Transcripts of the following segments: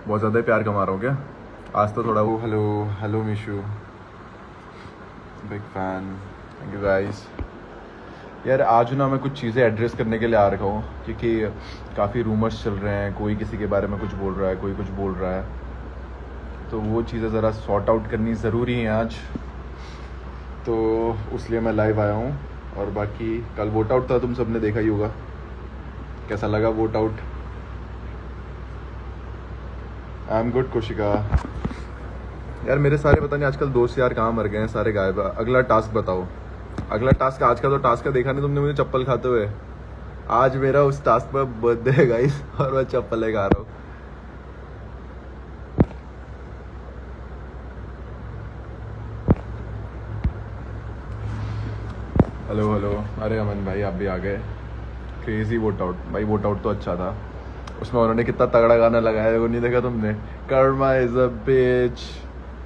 बहुत ज़्यादा ही प्यार कमा रहा हूँ क्या आज तो थोड़ा वो। Hello hello मीशू, big fan, thank you guys. यार आज ना मैं कुछ चीज़ें एड्रेस करने के लिए आ रखा हूँ क्योंकि काफ़ी रूमर्स चल रहे हैं, कोई किसी के बारे में कुछ बोल रहा है, कोई कुछ बोल रहा है, तो वो चीज़ें ज़रा सॉर्ट आउट करनी ज़रूरी है आज, तो उसलिए मैं लाइव आया हूँ। और बाकी कल वोट आउट था, तुम सबने देखा ही होगा, कैसा लगा vote out? I am good Kushika. यार मेरे सारे पता नहीं आजकल दोस्त यार कहाँ मर गए हैं, सारे गायब है। अगला टास्क बताओ, अगला टास्क आज का तो टास्क का देखा नहीं तुमने मुझे चप्पल खाते हुए। आज मेरा उस टास्क पर बर्थडे है गाइस और मैं चप्पल खा रहा हूँ। हेलो हेलो, अरे अमन भाई आप भी आ गए। क्रेजी वोट आउट भाई, वोट आउट तो अच्छा था। उसमें उन्होंने कितना तगड़ा गाना लगाया है, वो नहीं देखा तुमने? कर्मा इज अ बिच,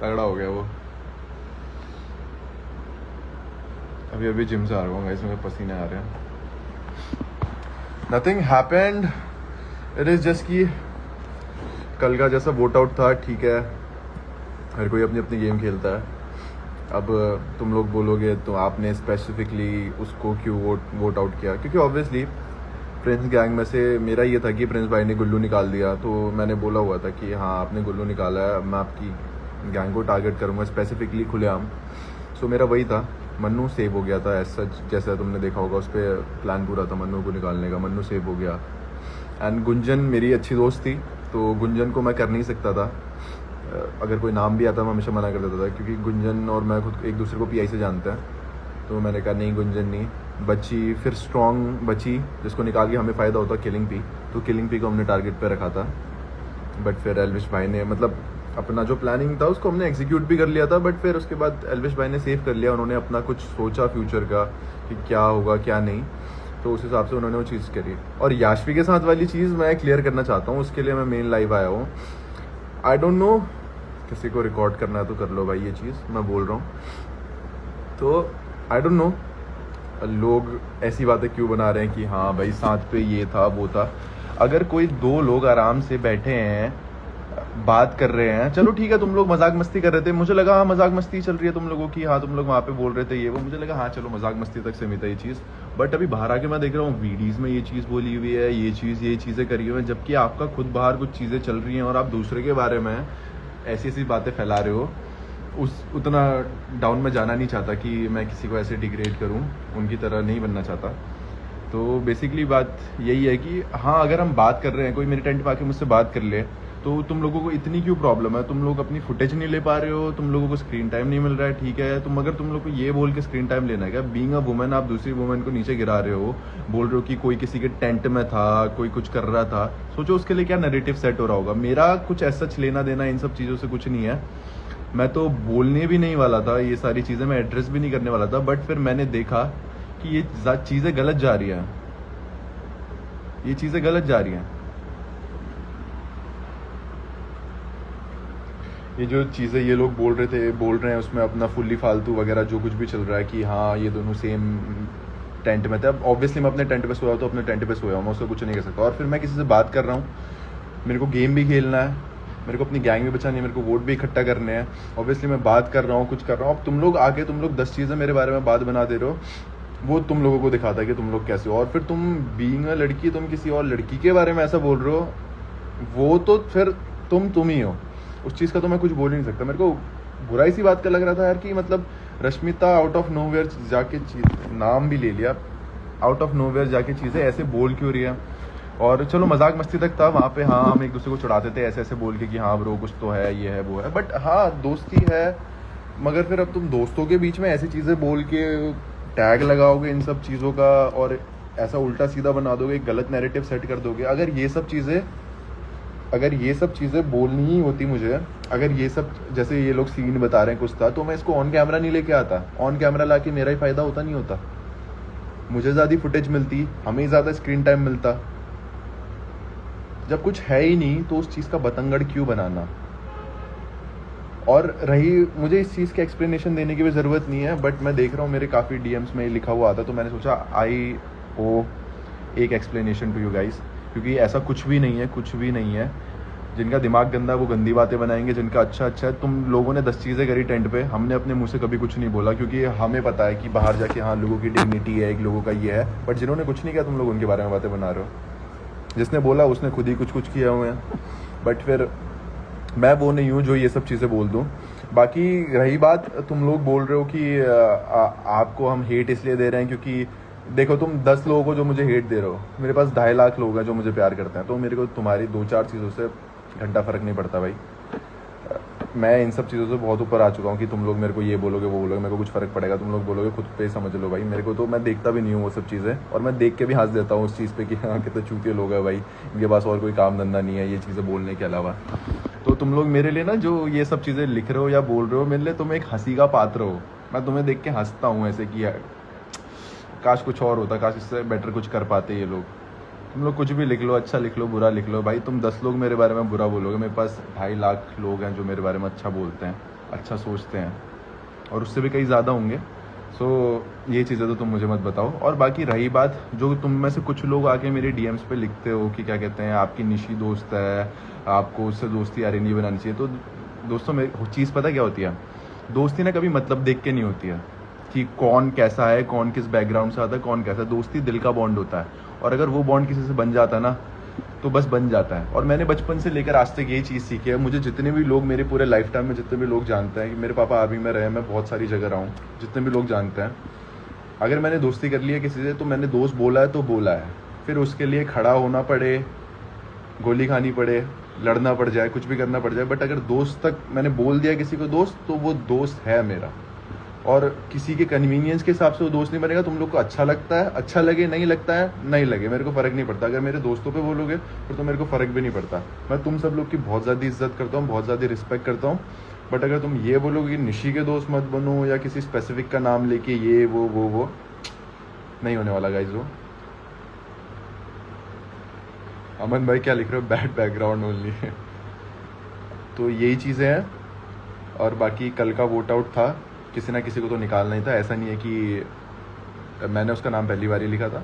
तगड़ा हो गया वो। अभी अभी जिम से आ रहा हूँ गाइस, मेरे पसीने आ रहे हैं। Nothing happened, it is just कि कल का जैसा वोट आउट था, ठीक है, हर कोई अपनी अपनी गेम खेलता है। अब तुम लोग बोलोगे तो आपने स्पेसिफिकली उसको क्यों वोट आउट किया, क्योंकि ऑब्वियसली प्रिंस गैंग में से मेरा ये था कि प्रिंस भाई ने गुल्लू निकाल दिया, तो मैंने बोला हुआ था कि हाँ आपने गुल्लू निकाला है, मैं आपकी गैंग को टारगेट करूँगा स्पेसिफिकली खुलेआम। सो मेरा वही था। मन्नू सेव हो गया था, ऐसा जैसा तुमने देखा होगा, उस पर प्लान पूरा था मन्नू को निकालने का, मन्नू सेव हो गया। एंड गुंजन मेरी अच्छी दोस्त थी, तो गुंजन को मैं कर नहीं सकता था। अगर कोई नाम भी आता मैं हमेशा मना कर देता था, क्योंकि गुंजन और मैं खुद एक दूसरे को पीआई से जानते हैं। तो मैंने कहा नहीं गुंजन नहीं। बची फिर स्ट्रॉन्ग बची, जिसको निकाल के हमें फ़ायदा होता किलिंग पी, तो किलिंग पी को हमने टारगेट पे रखा था। बट फिर एल्विश भाई ने, मतलब अपना जो प्लानिंग था उसको हमने एग्जीक्यूट भी कर लिया था, बट फिर उसके बाद एल्विश भाई ने सेव कर लिया। उन्होंने अपना कुछ सोचा फ्यूचर का कि क्या होगा क्या नहीं, तो उस हिसाब से उन्होंने वो चीज़ करी। और याशवी के साथ वाली चीज़ मैं क्लियर करना चाहता हूँ, उसके लिए मैं मेन लाइव आया हूँ। आई डोंट नो, किसी को रिकॉर्ड करना है तो कर लो भाई, ये चीज़ मैं बोल रहा हूँ। तो आई डोंट नो लोग ऐसी बातें क्यों बना रहे हैं कि हाँ भाई साथ पे ये था वो था। अगर कोई दो लोग आराम से बैठे हैं, बात कर रहे हैं, चलो ठीक है, तुम लोग मजाक मस्ती कर रहे थे, मुझे लगा हाँ मजाक मस्ती चल रही है तुम लोगों की, हाँ तुम लोग वहाँ पे बोल रहे थे ये वो, मुझे लगा हाँ चलो मजाक मस्ती तक सीमित है ये चीज़। बट अभी बाहर आके मैं देख रहा हूँ वीडियोज़ में ये चीज़ बोली हुई है, ये चीज़ें करी हुई हैं, जबकि आपका खुद बाहर कुछ चीज़ें चल रही हैं और आप दूसरे के बारे में ऐसी ऐसी बातें फैला रहे हो। उतना डाउन में जाना नहीं चाहता कि मैं किसी को ऐसे डिग्रेड करूं, उनकी तरह नहीं बनना चाहता। तो बेसिकली बात यही है कि हाँ अगर हम बात कर रहे हैं, कोई मेरे टेंट में आके मुझसे बात कर ले, तो तुम लोगों को इतनी क्यों प्रॉब्लम है? तुम लोग अपनी फुटेज नहीं ले पा रहे हो, तुम लोगों को स्क्रीन टाइम नहीं मिल रहा है, ठीक है, तुम लोग को ये बोल के स्क्रीन टाइम लेना है क्या? बीइंग अ वुमेन आप दूसरी वुमेन को नीचे गिरा रहे हो, बोल रहे हो कि कोई किसी के टेंट में था, कोई कुछ कर रहा था, सोचो उसके लिए क्या नैरेटिव सेट हो रहा होगा। मेरा कुछ ऐसा लेना देना इन सब चीज़ों से कुछ नहीं है, मैं तो बोलने भी नहीं वाला था ये सारी चीज़ें, मैं एड्रेस भी नहीं करने वाला था। बट फिर मैंने देखा कि ये चीज़ें गलत जा रही हैं, ये चीज़ें गलत जा रही हैं। ये जो चीज़ें ये लोग बोल रहे हैं उसमें अपना फुल्ली फालतू वगैरह जो कुछ भी चल रहा है कि हाँ ये दोनों सेम टेंट में थे। अब ऑब्वियसली मैं अपने टेंट पे सोया हूँ तो अपने टेंट पे सोया हूँ, मैं उसका कुछ नहीं कर सकता। और फिर मैं किसी से बात कर रहा हूँ, मेरे को गेम भी खेलना है, मेरे को अपनी गैंग भी बचानी है, मेरे को वोट भी इकट्ठा करने हैं। ऑब्वियसली मैं बात कर रहा हूँ, कुछ कर रहा हूँ। अब तुम लोग आके 10 चीज़ें मेरे बारे में बात बना दे रहे हो, वो तुम लोगों को दिखाता है कि तुम लोग कैसे हो। और फिर तुम बीइंग अ लड़की, तुम किसी और लड़की के बारे में ऐसा बोल रहे हो, वो तो फिर तुम ही हो। उस चीज़ का तो मैं कुछ बोल ही नहीं सकता। मेरे को बुरा इसी बात का लग रहा था यार कि मतलब रश्मिता आउट ऑफ नोवेयर जाके नाम भी ले लिया, आउट ऑफ नोवेयर जाके चीज़ें ऐसे बोल क्यों रही है। और चलो मजाक मस्ती तक था वहाँ पे, हाँ हम एक दूसरे को चढ़ाते थे ऐसे ऐसे बोल के कि हाँ ब्रो कुछ तो है, ये है वो है, बट हाँ दोस्ती है। मगर फिर अब तुम दोस्तों के बीच में ऐसी चीज़ें बोल के टैग लगाओगे इन सब चीज़ों का, और ऐसा उल्टा सीधा बना दोगे, गलत नैरेटिव सेट कर दोगे। अगर ये सब चीज़ें बोलनी ही होती मुझे, अगर ये सब जैसे ये लोग सीन बता रहे हैं कुछ था, तो मैं इसको ऑन कैमरा नहीं लेके आता। ऑन कैमरा ला के मेरा ही फ़ायदा होता नहीं होता, मुझे ज़्यादा फुटेज मिलती, हमें ज़्यादा स्क्रीन टाइम मिलता। जब कुछ है ही नहीं तो उस चीज़ का बतंगड़ क्यों बनाना? और रही मुझे इस चीज़ के एक्सप्लेनेशन देने की भी ज़रूरत नहीं है, बट मैं देख रहा हूँ मेरे काफ़ी डीएम्स में लिखा हुआ आता, तो मैंने सोचा आई ओ एक एक्सप्लेनेशन टू यू गाइस, क्योंकि ऐसा कुछ भी नहीं है, कुछ भी नहीं है। जिनका दिमाग गंदा है वो गंदी बातें बनाएंगे, जिनका अच्छा अच्छा है। तुम लोगों ने 10 चीज़ें करी टेंट पे, हमने अपने मुंह से कभी कुछ नहीं बोला, क्योंकि हमें पता है कि बाहर जाके हाँ लोगों की डिग्निटी है, एक लोगों का ये है, बट जिन्होंने कुछ नहीं किया तुम लोग उनके बारे में बातें बना रहे हो। जिसने बोला उसने खुद ही कुछ कुछ किया हुए हैं, बट फिर मैं वो नहीं हूँ जो ये सब चीज़ें बोल दूँ। बाकी रही बात, तुम लोग बोल रहे हो कि आपको हम हेट इसलिए दे रहे हैं क्योंकि देखो तुम 10 लोगों को जो मुझे हेट दे रहे हो, मेरे पास 2.5 लाख लोग हैं जो मुझे प्यार करते हैं, तो मेरे को तुम्हारी 2-4 चीज़ों से घंटा फ़र्क नहीं पड़ता भाई। मैं इन सब चीज़ों से बहुत ऊपर आ चुका हूँ कि तुम लोग मेरे को ये बोलोगे वो बोलोगे, मेरे को कुछ फ़र्क पड़ेगा, तुम लोग बोलोगे खुद पे समझ लो भाई। मेरे को तो, मैं देखता भी नहीं हूँ वो सब चीज़ें, और मैं देख के भी हंस देता हूँ उस चीज़ पे कि हाँ कितने चूतिए लोग हैं भाई, इनके पास और कोई काम धंधा नहीं है ये चीज़ें बोलने के अलावा। तो तुम लोग मेरे लिए ना जो ये सब चीज़ें लिख रहे हो या बोल रहे हो, मेरे लिए तुम एक हंसी का पात्र हो। मैं तुम्हें देख के हंसता हूँ ऐसे कि काश कुछ और होता, काश इससे बेटर कुछ कर पाते ये लोग। तुम लोग कुछ भी लिख लो, अच्छा लिख लो, बुरा लिख लो भाई, तुम 10 लोग मेरे बारे में बुरा बोलोगे, मेरे पास 2.5 लाख लोग हैं जो मेरे बारे में अच्छा बोलते हैं, अच्छा सोचते हैं, और उससे भी कई ज़्यादा होंगे। सो ये चीज़ें तो तुम मुझे मत बताओ। और बाकी रही बात, जो तुम में से कुछ लोग आके मेरे डीएम्स पे लिखते हो कि क्या कहते हैं आपकी निशी दोस्त है, आपको उससे दोस्ती यारी नहीं बनानी चाहिए, तो दोस्तों मेरी चीज़ पता क्या होती है, दोस्ती ना कभी मतलब देख के नहीं होती है कि कौन कैसा है, कौन किस बैकग्राउंड से आता है, कौन कैसा है। दोस्ती दिल का बॉन्ड होता है, और अगर वो बॉन्ड किसी से बन जाता है ना तो बस बन जाता है। और मैंने बचपन से लेकर आज तक यही चीज़ सीखी है। मुझे जितने भी लोग मेरे पूरे लाइफ टाइम में जितने भी लोग जानते हैं कि मेरे पापा आर्मी में रहे, मैं बहुत सारी जगह रहा हूँ, जितने भी लोग जानते हैं, अगर मैंने दोस्ती कर ली है किसी से तो मैंने दोस्त बोला है तो बोला है, फिर उसके लिए खड़ा होना पड़े, गोली खानी पड़े, लड़ना पड़ जाए, कुछ भी करना पड़ जाए, बट अगर दोस्त तक मैंने बोल दिया किसी को दोस्त, तो वो दोस्त है मेरा। और किसी के कन्वीनियंस के हिसाब से वो दोस्त नहीं बनेगा। तुम लोग को अच्छा लगता है, अच्छा लगे, नहीं लगता है नहीं लगे, मेरे को फ़र्क नहीं पड़ता। अगर मेरे दोस्तों पे बोलोगे फिर तो मेरे को फ़र्क भी नहीं पड़ता। मैं तुम सब लोग की बहुत ज़्यादा इज्जत करता हूँ, बहुत ज़्यादा रिस्पेक्ट करता हूँ, बट अगर तुम ये बोलोगे कि निशी के दोस्त मत बनो या किसी स्पेसिफिक का नाम लेके ये वो नहीं होने वाला गाइस। वो अमन भाई क्या लिख रहे हो, बैड बैकग्राउंड ओनली। तो यही चीज़ें हैं। और बाकी कल का वोट आउट था, किसी ना किसी को तो निकालना ही था। ऐसा नहीं है कि मैंने उसका नाम पहली बार ही लिखा था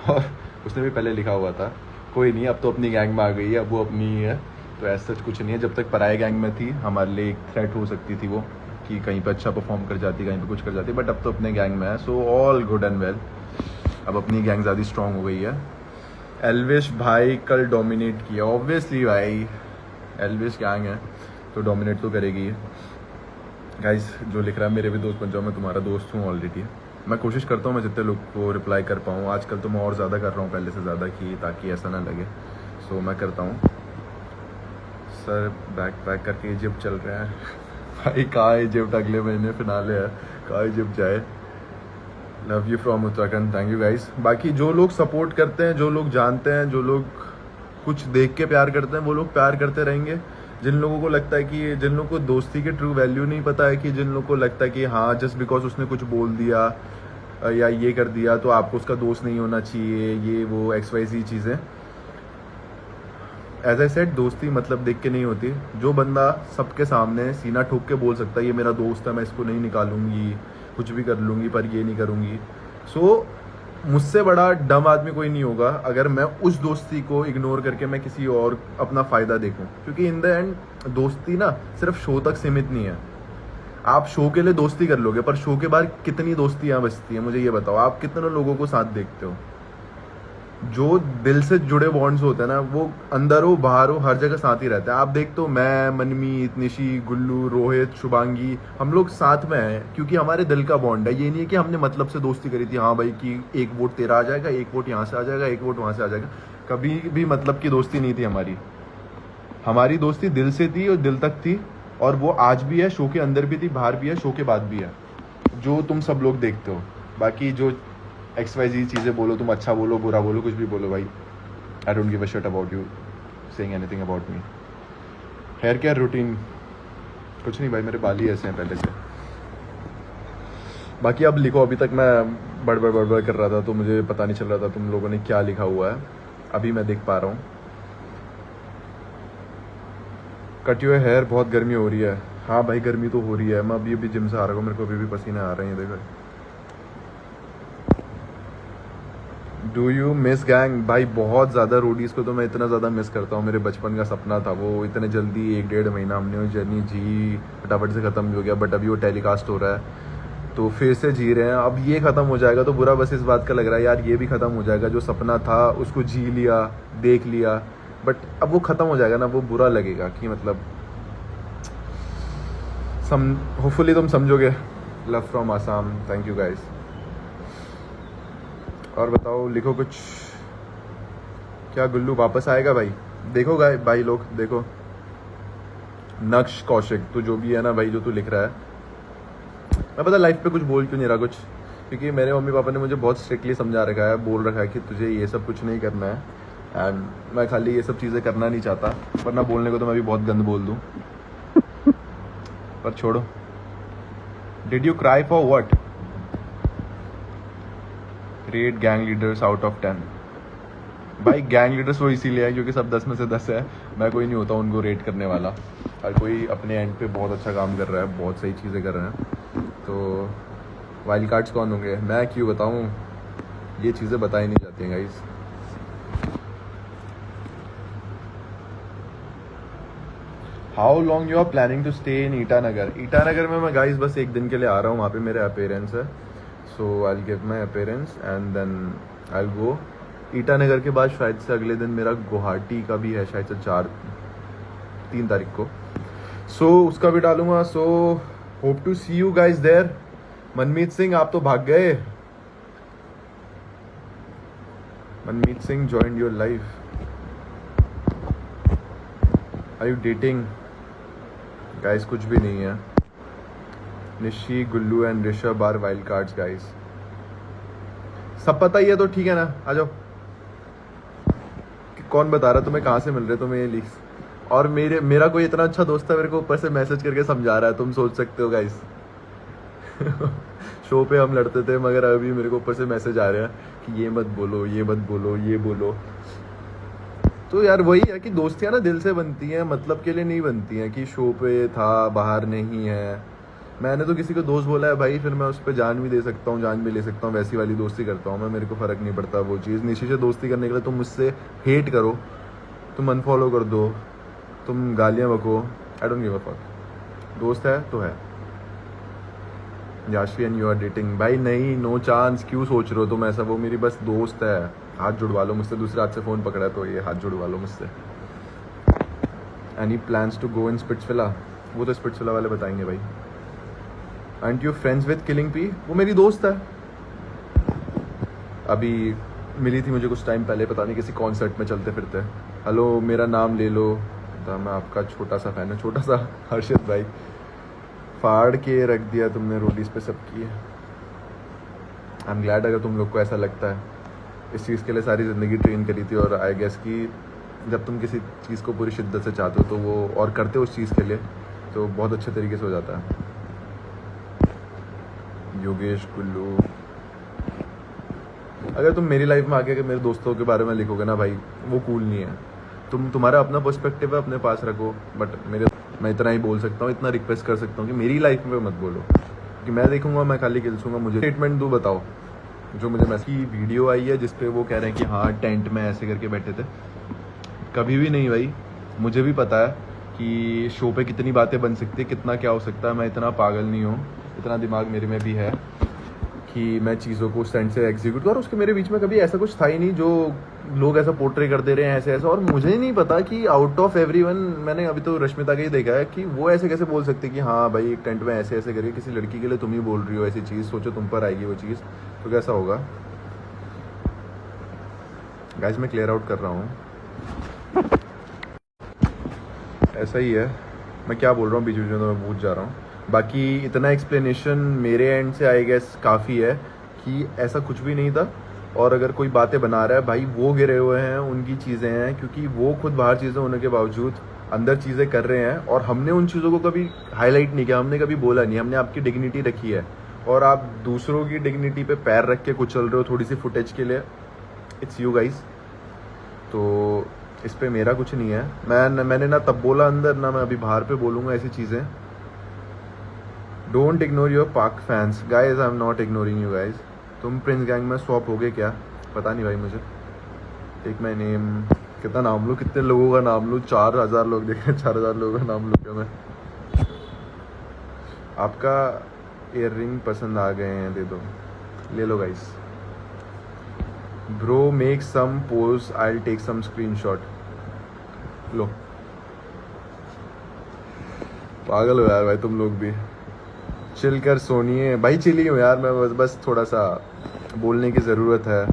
और उसने भी पहले लिखा हुआ था। कोई नहीं, अब तो अपनी गैंग में आ गई है, अब वो अपनी ही है, तो ऐसा कुछ नहीं है। जब तक पराए गैंग में थी हमारे लिए एक थ्रेट हो सकती थी वो, कि कहीं पे अच्छा परफॉर्म कर जाती, कहीं पे कुछ कर जाती, बट अब तो अपने गैंग में है, so all good and well. अब अपनी गैंग ज़्यादा स्ट्रॉन्ग हो गई है। एल्विश भाई कल डोमिनेट किया, ऑब्वियसली भाई एल्विश गैंग है तो डोमिनेट तो करेगी। गाइस जो लिख रहा है मेरे भी दोस्त बन जाओ, मैं तुम्हारा दोस्त हूँ ऑलरेडी। मैं कोशिश करता हूँ मैं जितने लोग को रिप्लाई कर पाऊँ। आजकल तो मैं और ज़्यादा कर रहा हूँ पहले से ज़्यादा, कि ताकि ऐसा ना लगे। सो मैं करता हूँ। सर बैक पैक करके इजिप्ट चल रहा है भाई, कहाँ इजिप्ट, अगले महीने फिनाले है, कहाँ इजिप्ट जाए। Love you from Uttarakhand, thank you guys. बाकी जो लोग सपोर्ट करते हैं, जो लोग जानते हैं, जो लोग कुछ देख के प्यार करते हैं, वो लोग प्यार करते रहेंगे। जिन लोगों को लगता है कि, जिन लोगों को दोस्ती के ट्रू वैल्यू नहीं पता है, कि जिन लोगों को लगता है कि हाँ जस्ट बिकॉज उसने कुछ बोल दिया या ये कर दिया तो आपको उसका दोस्त नहीं होना चाहिए, ये वो XYZ चीज़ें, एज आई सेड दोस्ती मतलब देख के नहीं होती। जो बंदा सबके सामने सीना ठोक के बोल सकता है ये मेरा दोस्त है, मैं इसको नहीं निकालूंगी, कुछ भी कर लूँगी पर ये नहीं करूँगी, सो मुझसे बड़ा डम आदमी कोई नहीं होगा अगर मैं उस दोस्ती को इग्नोर करके मैं किसी और अपना फ़ायदा देखूं। क्योंकि इन द एंड दोस्ती ना सिर्फ शो तक सीमित नहीं है। आप शो के लिए दोस्ती कर लोगे, पर शो के बाद कितनी दोस्तियां बचती हैं मुझे ये बताओ। आप कितने लोगों को साथ देखते हो? जो दिल से जुड़े बॉन्ड्स होते हैं ना, वो अंदर हो बाहर हो हर जगह साथ ही रहते हैं। आप देखते हो मैं, मनमीत, निशी, गुल्लू, रोहित, शुभांगी, हम लोग साथ में हैं क्योंकि हमारे दिल का बॉन्ड है। ये नहीं है कि हमने मतलब से दोस्ती करी थी, हाँ भाई कि एक वोट तेरा आ जाएगा, एक वोट यहाँ से आ जाएगा, एक वोट वहाँ से आ जाएगा। कभी भी मतलब की दोस्ती नहीं थी हमारी। हमारी दोस्ती दिल से थी और दिल तक थी, और वो आज भी है, शो के अंदर भी थी, बाहर भी है, शो के बाद भी है, जो तुम सब लोग देखते हो। बाकी जो XYZ चीज़ें बोलो, तुम अच्छा बोलो, बुरा बोलो, कुछ भी बोलो भाई, I don't give a shit about you saying anything about me. Hair care routine कुछ नहीं भाई, मेरे बाल ही ऐसे हैं पहले से। बाकी अब लिखो, अभी तक मैं बड़बड़ कर रहा था तो मुझे पता नहीं चल रहा था तुम लोगों ने क्या लिखा हुआ है। अभी मैं देख पा रहा हूँ। कट योर हेयर, बहुत गर्मी हो रही है। हाँ भाई गर्मी तो हो रही है, मैं अभी जिम से आ रहा हूँ, मेरे को अभी भी पसीने आ रहे हैं। देखो डू यू मिस गैंग? भाई बहुत ज़्यादा रोडीज़ को तो मैं इतना ज़्यादा मिस करता हूँ। मेरे बचपन का सपना था वो, इतने जल्दी 1-1.5 महीना हमने वो जर्नी जी, फटाफट से ख़त्म भी हो गया। बट अभी वो टेलीकास्ट हो रहा है तो फिर से जी रहे हैं। अब ये ख़त्म हो जाएगा तो बुरा बस इस बात का लग रहा है यार, ये भी ख़त्म हो जाएगा। जो सपना था उसको जी लिया, देख लिया, बट अब वो ख़त्म हो जाएगा ना, वो बुरा लगेगा कि मतलब होपफुली तुम समझोगे। Love from Assam, thank you guys. और बताओ, लिखो कुछ। क्या गुल्लू वापस आएगा भाई? देखो भाई लोग देखो, नक्श कौशिक, तू जो भी है ना भाई, जो तू लिख रहा है, मैं पता लाइफ पे कुछ बोल क्यों नहीं रहा कुछ, क्योंकि मेरे मम्मी पापा ने मुझे बहुत स्ट्रिक्टली समझा रखा है, बोल रखा है कि तुझे ये सब कुछ नहीं करना है। एंड मैं खाली ये सब चीज़ें करना नहीं चाहता, वरना बोलने को तो मैं भी बहुत गंद बोल दूँ, पर छोड़ो। Did you cry for what? Rate gang leaders out of 10। भाई गैंग लीडर्स वो इसीलिए है क्योंकि सब 10 में से 10 है। मैं कोई नहीं होता उनको रेट करने वाला। हर कोई अपने एंड पे बहुत अच्छा काम कर रहा है, बहुत सही चीज़ें कर रहे हैं। तो वाइल्ड कार्ड्स कौन होंगे? मैं क्यों बताऊँ, ये चीज़ें बताई नहीं जाती हैं guys. How long you are planning to stay in Itanagar? Itanagar में मैं गाइस बस एक दिन के लिए आ रहा हूँ, वहाँ पे मेरे अपेयरेंस है। So I will give my appearance and then I will go. Itanagar के बाद शायद से अगले दिन मेरा गुवाहाटी का भी है, शायद से 3 तारीख को। सो उसका भी डालूंगा। So hope to see you guys there. Manmeet Singh, आप तो भाग गए। Manmeet Singh joined your life. Are you dating? Guys कुछ भी नहीं है। Nishi, Gullu and Rishabh are wild cards guys. सब पता ही है तो ठीक है ना, आ जाओ। कौन बता रहा तुम्हें कहाँ से मिल रहे तुम्हें ये लीक्स? और मेरा कोई इतना अच्छा दोस्त है, मेरे को ऊपर से मैसेज करके समझा रहा है, तुम सोच सकते हो गाइस। शो पे हम लड़ते थे, मगर अभी मेरे को ऊपर से मैसेज आ रहा है कि ये मत बोलो, ये मत बोलो, ये बोलो। तो यार वही है कि दोस्तियाँ ना दिल से बनती हैं, मतलब के लिए नहीं बनती हैं कि शो पे था बाहर नहीं है। मैंने तो किसी को दोस्त बोला है भाई, फिर मैं उस पर जान भी दे सकता हूँ, जान भी ले सकता हूँ, वैसी वाली दोस्ती करता हूँ मैं। मेरे को फ़र्क नहीं पड़ता वो चीज़। निशी से दोस्ती करने के लिए तुम मुझसे हेट करो, तुम अनफॉलो कर दो, तुम गालियाँ बको, I don't give a fuck. दोस्त है तो है। याशी एंड यू आर डेटिंग? भाई नहीं, नो चांस। क्यों सोच रहे हो तुम ऐसा? वो मेरी बस दोस्त है, हाथ जुड़वा लो मुझसे। दूसरे हाथ से फ़ोन पकड़ा है तो ये हाथ जुड़वा लो मुझसे। Any plans to go in Splitsvilla? वो तो स्पिट्सविला वाले बताएंगे भाई। Aren't you friends with killing P? वो मेरी दोस्त है, अभी मिली थी मुझे कुछ टाइम पहले, पता नहीं किसी कॉन्सर्ट में चलते फिरते। हेलो, मेरा नाम ले लो, तो मैं आपका छोटा सा फैन है, छोटा सा हर्षित भाई। फाड़ के रख दिया तुमने रोडीज पे सबकी। आई एम ग्लैड अगर तुम लोग को ऐसा लगता है। इस चीज़ के लिए सारी ज़िंदगी ट्रेन करी थी, और आई गेस कि जब तुम किसी चीज़ को पूरी शिद्दत से चाहते हो तो वो, और करते हो उस चीज़ के लिए, तो बहुत अच्छे तरीके से हो जाता है। योगेश, कुल्लू, अगर तुम मेरी लाइफ में आके अगर मेरे दोस्तों के बारे में लिखोगे ना भाई, वो कूल नहीं है। तुम्हारा अपना पर्सपेक्टिव है, अपने पास रखो, बट मैं इतना ही बोल सकता हूँ, इतना रिक्वेस्ट कर सकता हूँ कि मेरी लाइफ में मत बोलो, कि मैं देखूंगा मैं खाली खिलसूंगा। मुझे स्टेटमेंट दो, बताओ जो मुझे मैसेज की वीडियो आई है जिसपे वो कह रहे हैं कि हाँ टेंट में ऐसे करके बैठे थे। कभी भी नहीं भाई, मुझे भी पता है कि शो पे कितनी बातें बन सकती है, कितना क्या हो सकता है। मैं इतना पागल नहीं हूँ, इतना दिमाग मेरे में भी है कि मैं चीज़ों को स्टैंड से एग्जीक्यूट करूँ। उसके मेरे बीच में कभी ऐसा कुछ था ही नहीं जो लोग ऐसा पोर्ट्रे कर दे रहे हैं ऐसे ऐसा। और मुझे नहीं पता कि आउट ऑफ एवरीवन, मैंने अभी तो रश्मिता का ही देखा है कि वो ऐसे कैसे बोल सकते कि हाँ भाई एक टेंट में ऐसे ऐसे करिए। किसी लड़की के लिए तुम ही बोल रही हो ऐसी चीज़, सोचो तुम पर आएगी वो चीज़ तो कैसा होगा। गाइस मैं क्लियर आउट कर रहा हूँ, ऐसा ही है। मैं क्या बोल रहा हूँ बीच बीच में तो मैं भूल जा रहा हूँ। बाकी इतना एक्सप्लेनेशन मेरे एंड से आई गेस काफ़ी है कि ऐसा कुछ भी नहीं था। और अगर कोई बातें बना रहा है भाई, वो गिरे हुए हैं, उनकी चीज़ें हैं, क्योंकि वो खुद बाहर चीज़ें होने के बावजूद अंदर चीज़ें कर रहे हैं। और हमने उन चीज़ों को कभी हाईलाइट नहीं किया, हमने कभी बोला नहीं, हमने आपकी डिग्निटी रखी है। और आप दूसरों की डिग्निटी पे पैर रख के कुचल रहे हो थोड़ी सी फुटेज के लिए। It's you guys. तो इस पे मेरा कुछ नहीं है। मैंने ना तब बोला अंदर, ना मैं अभी बाहर पे बोलूँगा ऐसी चीज़ें। डोंट इग्नोर योर पाक fans. Guys I am not ignoring you guys. तुम प्रिंस गैंग में स्वैप हो गए क्या? पता नहीं भाई मुझे। टेक माई नेम, कितना नाम लूँ, कितने लोगों का नाम लूँ? 4000 लोग देख रहे हैं, 4000 लोगों का नाम लूँ क्या मैं? आपका ईयर रिंग पसंद आ गए हैं, दे दो, ले लो guys. Bro make some pose, I will take some screenshot. लो, पागल हो यार भाई तुम लोग भी। चिल कर सोनिए भाई, चिल ही हूँ यार मैं, बस थोड़ा सा बोलने की ज़रूरत है।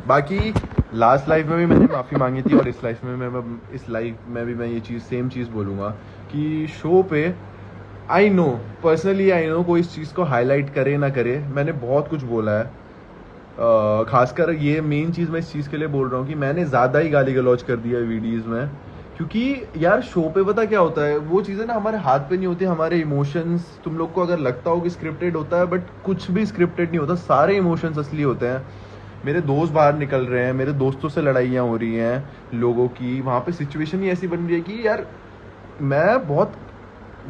बाकी लास्ट लाइफ में भी मैंने माफ़ी मांगी थी, और इस लाइफ में भी मैं ये चीज़, सेम चीज़ बोलूँगा कि शो पे I know, personally I know, कोई इस चीज़ को हाईलाइट करे ना करे, मैंने बहुत कुछ बोला है। खासकर ये मेन चीज़ मैं इस चीज़ के लिए बोल रहा हूँ कि मैंने ज़्यादा ही गाली गलौज कर दिया है वीडियोज़ में, क्योंकि यार शो पे पता क्या होता है, वो चीज़ें ना हमारे हाथ पे नहीं होती, हमारे इमोशंस। तुम लोग को अगर लगता हो कि स्क्रिप्टेड होता है, बट कुछ भी स्क्रिप्टेड नहीं होता, सारे इमोशंस असली होते हैं। मेरे दोस्त बाहर निकल रहे हैं, मेरे दोस्तों से लड़ाइयाँ हो रही हैं लोगों की, वहाँ पे सिचुएशन ही ऐसी बन रही है कि यार मैं बहुत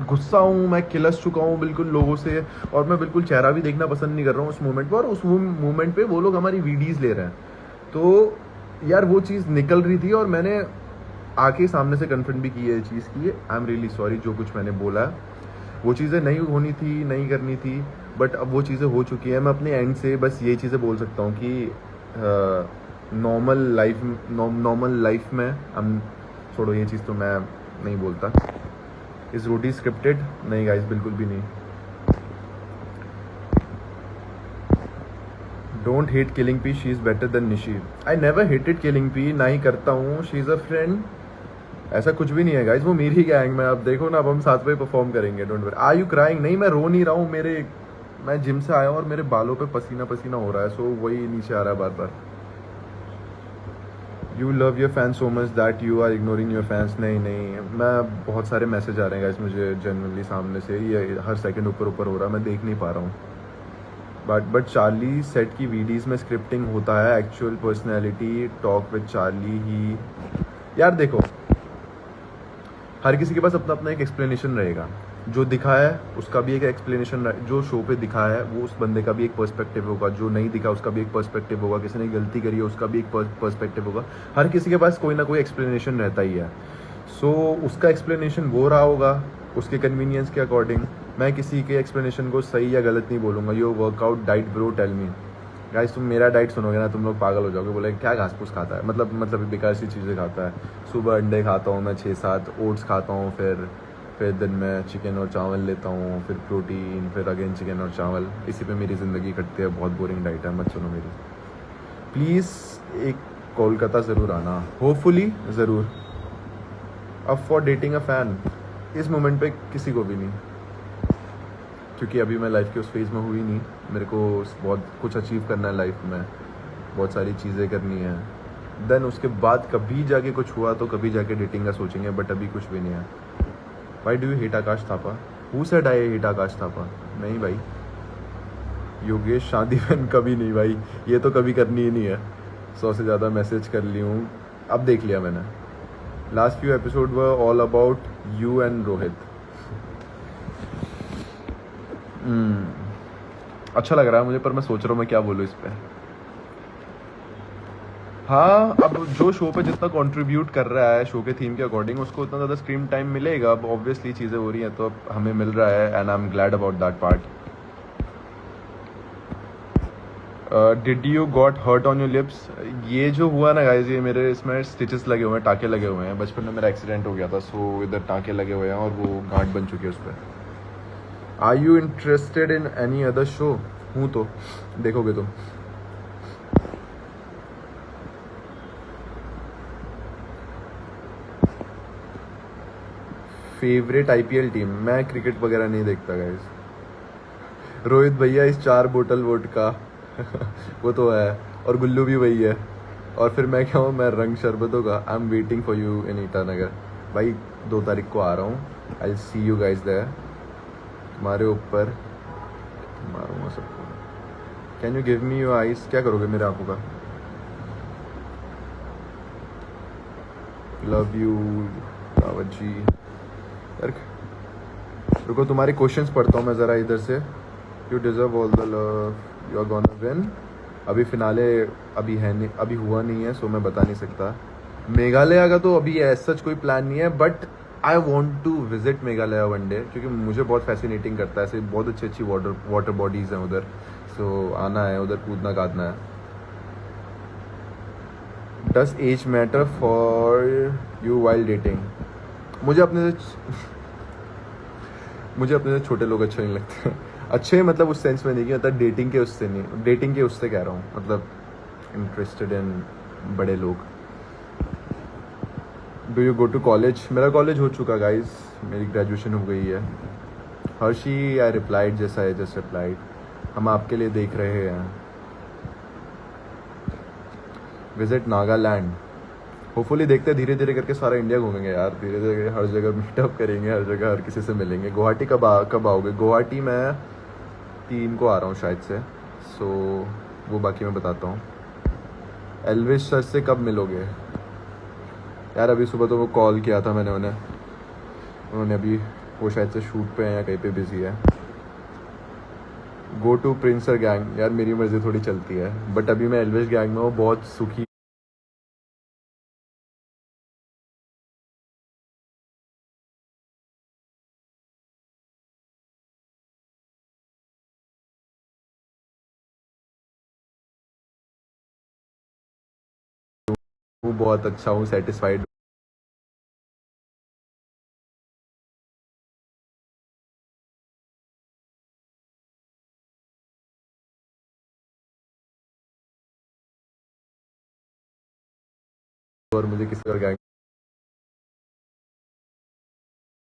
गुस्सा हूँ, मैं किलस चुका हूँ बिल्कुल लोगों से, और मैं बिल्कुल चेहरा भी देखना पसंद नहीं कर रहा हूँ उस मोमेंट पर, और उस मोमेंट पे वो लोग हमारी वीडियोस ले रहे हैं। तो यार वो चीज़ निकल रही थी, और मैंने आके सामने से कन्फर्म भी की है चीज़ की, आई एम रियली सॉरी, जो कुछ मैंने बोला वो चीज़ें नहीं होनी थी, नहीं करनी थी, बट अब वो चीज़ें हो चुकी हैं। मैं अपने एंड से बस ये चीज़ें बोल सकता हूँ कि नॉर्मल लाइफ में हम, छोड़ो ये चीज़ तो मैं नहीं बोलता। Is roti scripted? नहीं गाइस, बिल्कुल भी नहीं। Don't hate killing P, she is better than Nishi. I never hated killing P, ना ही करता हूँ, शी इज़ अ फ्रेंड। ऐसा कुछ भी नहीं है गाइस, वो मेरी गैंग में। अब देखो ना, अब हम साथ में परफॉर्म करेंगे, don't worry. Are you crying? नहीं, मैं रो नहीं रहा हूँ, मैं जिम से आया हूँ और मेरे बालों पे पसीना पसीना हो रहा है, सो वही नीचे आ रहा है बार बार। You love your fans so much that you are ignoring your fans. नहीं, मैं बहुत सारे मैसेज आ रहे हैं गाइस मुझे जनरली सामने से, ये हर सेकंड ऊपर हो रहा है, मैं देख नहीं पा रहा हूँ। बट चार्ली सेट की वीडियोस में स्क्रिप्टिंग होता है, actual personality talk with Charlie ही। यार देखो, हर किसी के पास अपना अपना एक एक्सप्लेनेशन रहेगा। जो दिखा है उसका भी एक एक्सप्लेनेशन, जो शो पे दिखा है वो उस बंदे का भी एक पर्सपेक्टिव होगा, जो नहीं दिखा उसका भी एक पर्सपेक्टिव होगा, किसी ने गलती करी है उसका भी एक पर्सपेक्टिव होगा। हर किसी के पास कोई ना कोई एक्सप्लेनेशन रहता ही है। सो उसका एक्सप्लेनेशन वो रहा होगा उसके कन्वीनियंस के अकॉर्डिंग। मैं किसी के एक्सप्लेनेशन को सही या गलत नहीं बोलूँगा। Your workout diet bro, tell me. Guys तुम मेरा डाइट सुनोगे ना, तुम लोग पागल हो जाओगे, बोले क्या घास फूस खाता है, मतलब बेकार सी चीज़ें खाता है। सुबह अंडे खाता हूँ मैं 6-7, ओट्स खाता हूँ, फिर दिन में चिकन और चावल लेता हूँ, फिर प्रोटीन, फिर अगेन चिकन और चावल। इसी पे मेरी ज़िंदगी कटती है। बहुत बोरिंग डाइट है, मत सुनो मेरी प्लीज़। एक कोलकाता ज़रूर आना, होपफुली ज़रूर। अब फॉर डेटिंग अ फ़ैन, इस मोमेंट पे किसी को भी नहीं, क्योंकि अभी मैं लाइफ के उस फेज़ में हुई नहीं। मेरे को बहुत कुछ अचीव करना है लाइफ में, बहुत सारी चीज़ें करनी है। देन उसके बाद कभी जाके कुछ हुआ तो कभी जाके डेटिंग का सोचेंगे, बट अभी कुछ भी नहीं है। Why do you hate Akash Thapa? Who said I hate Akash Thapa? नहीं भाई। योगेश शादी बहन कभी नहीं भाई, ये तो कभी करनी ही नहीं है। 100 से ज़्यादा मैसेज कर ली हूँ, अब देख लिया मैंने। Last few episode were all about you and Rohit. अच्छा लग रहा है मुझे, पर मैं सोच रहा हूँ मैं क्या बोलूँ इस पर। हाँ, अब जो शो पे जितना कंट्रीब्यूट कर रहा है शो के थीम के अकॉर्डिंग, उसको उतना ज़्यादा स्क्रीन टाइम मिलेगा। अब ऑब्वियसली चीज़ें हो रही हैं तो अब हमें मिल रहा है, and I am glad about that part. Did you got hurt on your lips? ये जो हुआ ना गाइज, ये मेरे इसमें स्टिचेस लगे हुए हैं, टाँके लगे हुए हैं। बचपन में मेरा एक्सीडेंट हो गया था, सो इधर टाँके लगे हुए हैं और वो गांठ बन चुकी है उस पर। Are you interested in any other show? हूँ तो, देखोगे तुम। Favourite IPL team? मैं क्रिकेट वगैरह नहीं देखता गाइस। रोहित भैया इस 4 बोतल वोडका वो तो है, और गुल्लू भी वही है। और फिर मैं क्या हूँ, मैं रंग शरबतों का। I am waiting for you in Itanagar भाई, 2 तारीख को आ रहा हूँ। I see you guys there. तुम्हारे ऊपर मारूंगा सबको। Can you give me your eyes? क्या करोगे मेरे आंखों का? Love you Rawat ji. रुको, तुम्हारे क्वेश्चंस पढ़ता हूँ मैं ज़रा इधर से। You deserve all the love, you are gonna win, अभी फिनाले अभी है नहीं, अभी हुआ नहीं है, सो मैं बता नहीं सकता। मेघालय का तो अभी ऐसा सच कोई प्लान नहीं है, but I want to visit Meghalaya one day, क्योंकि मुझे बहुत फैसिनेटिंग करता है, ऐसे बहुत अच्छी अच्छी वाटर वाटर बॉडीज़ हैं उधर। सो आना है उधर, कूदना काटना है। Does age matter for you while dating? मुझे अपने से मुझे अपने से छोटे लोग अच्छे नहीं लगते। अच्छे मतलब उस सेंस में नहीं कि मतलब डेटिंग के उससे नहीं, डेटिंग के उससे कह रहा हूँ, मतलब इंटरेस्टेड इन बड़े लोग। Do you go to college? मेरा कॉलेज हो चुका गाइज, मेरी ग्रेजुएशन हो गई है। हर्षी आई रिप्लाइड, जैसा आई जस्ट रिप्लाइड, हम आपके लिए देख रहे हैं। विजिट नागालैंड, होपफुली देखते हैं, धीरे धीरे करके सारा इंडिया घूमेंगे यार, धीरे धीरे हर जगह मीटअप करेंगे, हर जगह हर किसी से मिलेंगे। गुवाहाटी कब आओगे? गुवाहाटी मैं 3 को आ रहा हूँ शायद से, सो वो बाकी मैं बताता हूँ। एल्विश सर से कब मिलोगे? यार अभी सुबह तो वो कॉल किया था मैंने उन्हें, उन्होंने अभी, वो शायद से शूट पे हैं या कहीं पे बिजी है। गो टू प्रिंसर गैंग, यार मेरी मर्जी थोड़ी चलती है, बट अभी मैं एल्विश गैंग में हूँ, बहुत सुखी हूँ, बहुत अच्छा हूँ, सेटिस्फाइड और मुझे किसी और गैंग